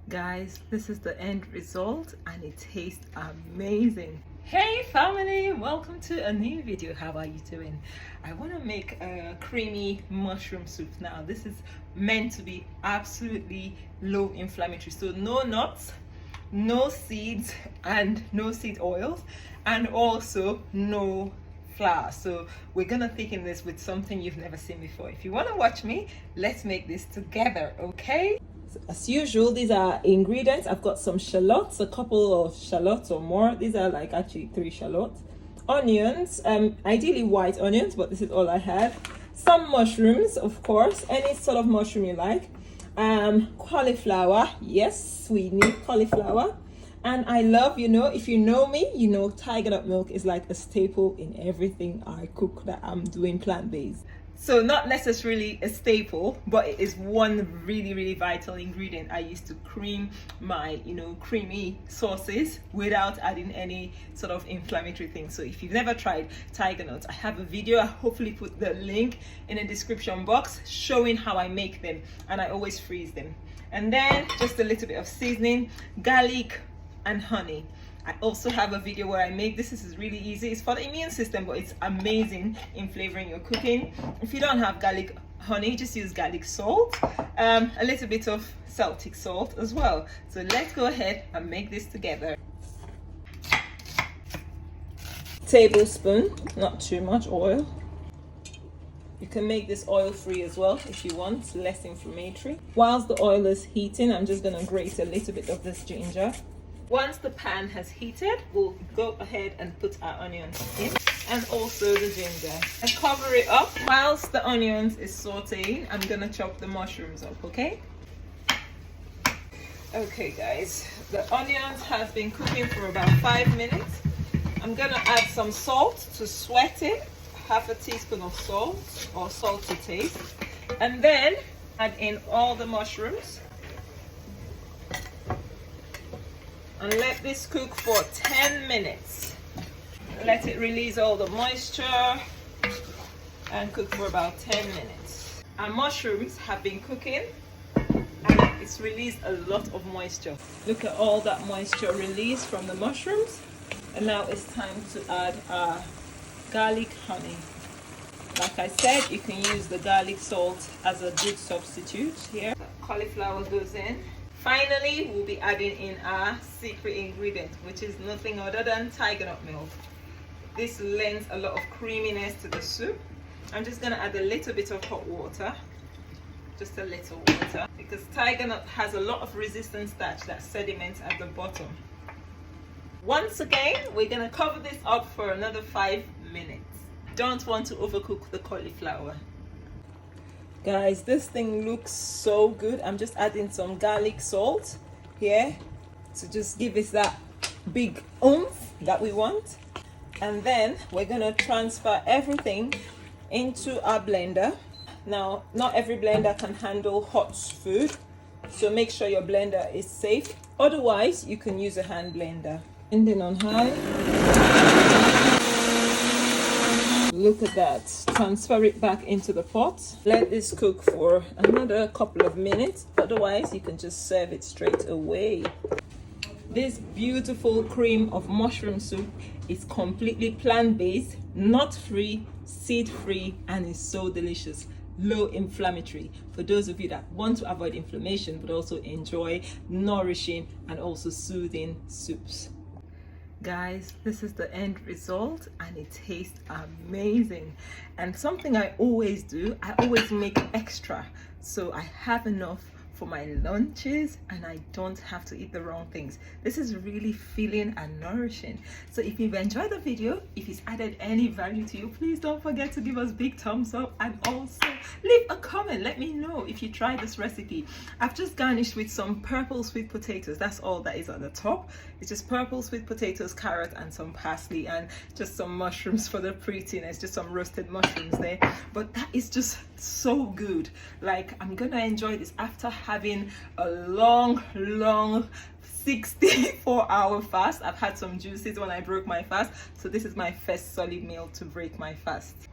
Guys, this is the end result and it tastes amazing. Hey family, welcome to a new video. How are you doing? I want to make a creamy mushroom soup. Now this is meant to be absolutely low inflammatory, so no nuts, no seeds and no seed oils, and also no flour. So we're gonna thicken this with something you've never seen before. If you want to watch me, let's make this together, okay? So as usual, these are ingredients. I've got some shallots, a couple of shallots or more. These are like actually 3 shallots, onions, ideally white onions, but this is all I have. Some mushrooms, of course, any sort of mushroom you like. Cauliflower, yes, we need cauliflower. And I love, if you know me, tiger nut milk is like a staple in everything I cook that I'm doing plant-based. So not necessarily a staple, but it is one really vital ingredient I use to cream my creamy sauces without adding any sort of inflammatory thing. So if you've never tried tiger nuts, I have a video. I hopefully put the link in the description box showing how I make them, and I always freeze them. And then just a little bit of seasoning, garlic and honey. I also have a video where I make this. This is really easy. It's for the immune system, but it's amazing in flavoring your cooking. If you don't have garlic honey, just use garlic salt, a little bit of Celtic salt as well. So let's go ahead and make this together. Tablespoon, not too much oil. You can make this oil free as well if you want, less inflammatory. Whilst the oil is heating, I'm just gonna grate a little bit of this ginger. Once the pan has heated, we'll go ahead and put our onions in, and also the ginger, and cover it up. Whilst the onions is sauteing, I'm gonna chop the mushrooms up, okay? Okay guys, the onions have been cooking for about 5 minutes. I'm gonna add some salt to sweat it, half a teaspoon of salt or salt to taste, and then add in all the mushrooms. And let this cook for 10 minutes. Let it release all the moisture and cook for about 10 minutes. Our mushrooms have been cooking and it's released a lot of moisture. Look at all that moisture released from the mushrooms. And now it's time to add our garlic honey. Like I said, you can use the garlic salt as a good substitute here. The cauliflower goes in. Finally, we'll be adding in our secret ingredient, which is nothing other than tiger nut milk. This lends a lot of creaminess to the soup. I'm just going to add a little bit of hot water, just a little water, because tiger nut has a lot of resistant starch that sediments at the bottom. Once again, we're going to cover this up for another 5 minutes. Don't want to overcook the cauliflower. Guys, this thing looks so good. I'm just adding some garlic salt here to just give us that big oomph that we want. And then we're gonna transfer everything into our blender. Now, not every blender can handle hot food, so make sure your blender is safe. Otherwise, you can use a hand blender. Ending on high. Look at that. Transfer it back into the pot. Let this cook for another couple of minutes. Otherwise, you can just serve it straight away. This beautiful cream of mushroom soup is completely plant-based, nut-free, seed-free, and is so delicious. Low inflammatory for those of you that want to avoid inflammation but also enjoy nourishing and also soothing soups. Guys, this is the end result and it tastes amazing. And something I always do, I always make extra so I have enough for my lunches and I don't have to eat the wrong things. This is really filling and nourishing. So if you've enjoyed the video, if it's added any value to you, please don't forget to give us big thumbs up and also leave a comment. Let me know if you tried this recipe. I've just garnished with some purple sweet potatoes. That's all that is on the top. It's just purple sweet potatoes, carrot and some parsley and just some mushrooms for the prettiness, just some roasted mushrooms there. But that is just so good. Like, I'm gonna enjoy this after having a long 64-hour fast. I've had some juices when I broke my fast, so this is my first solid meal to break my fast.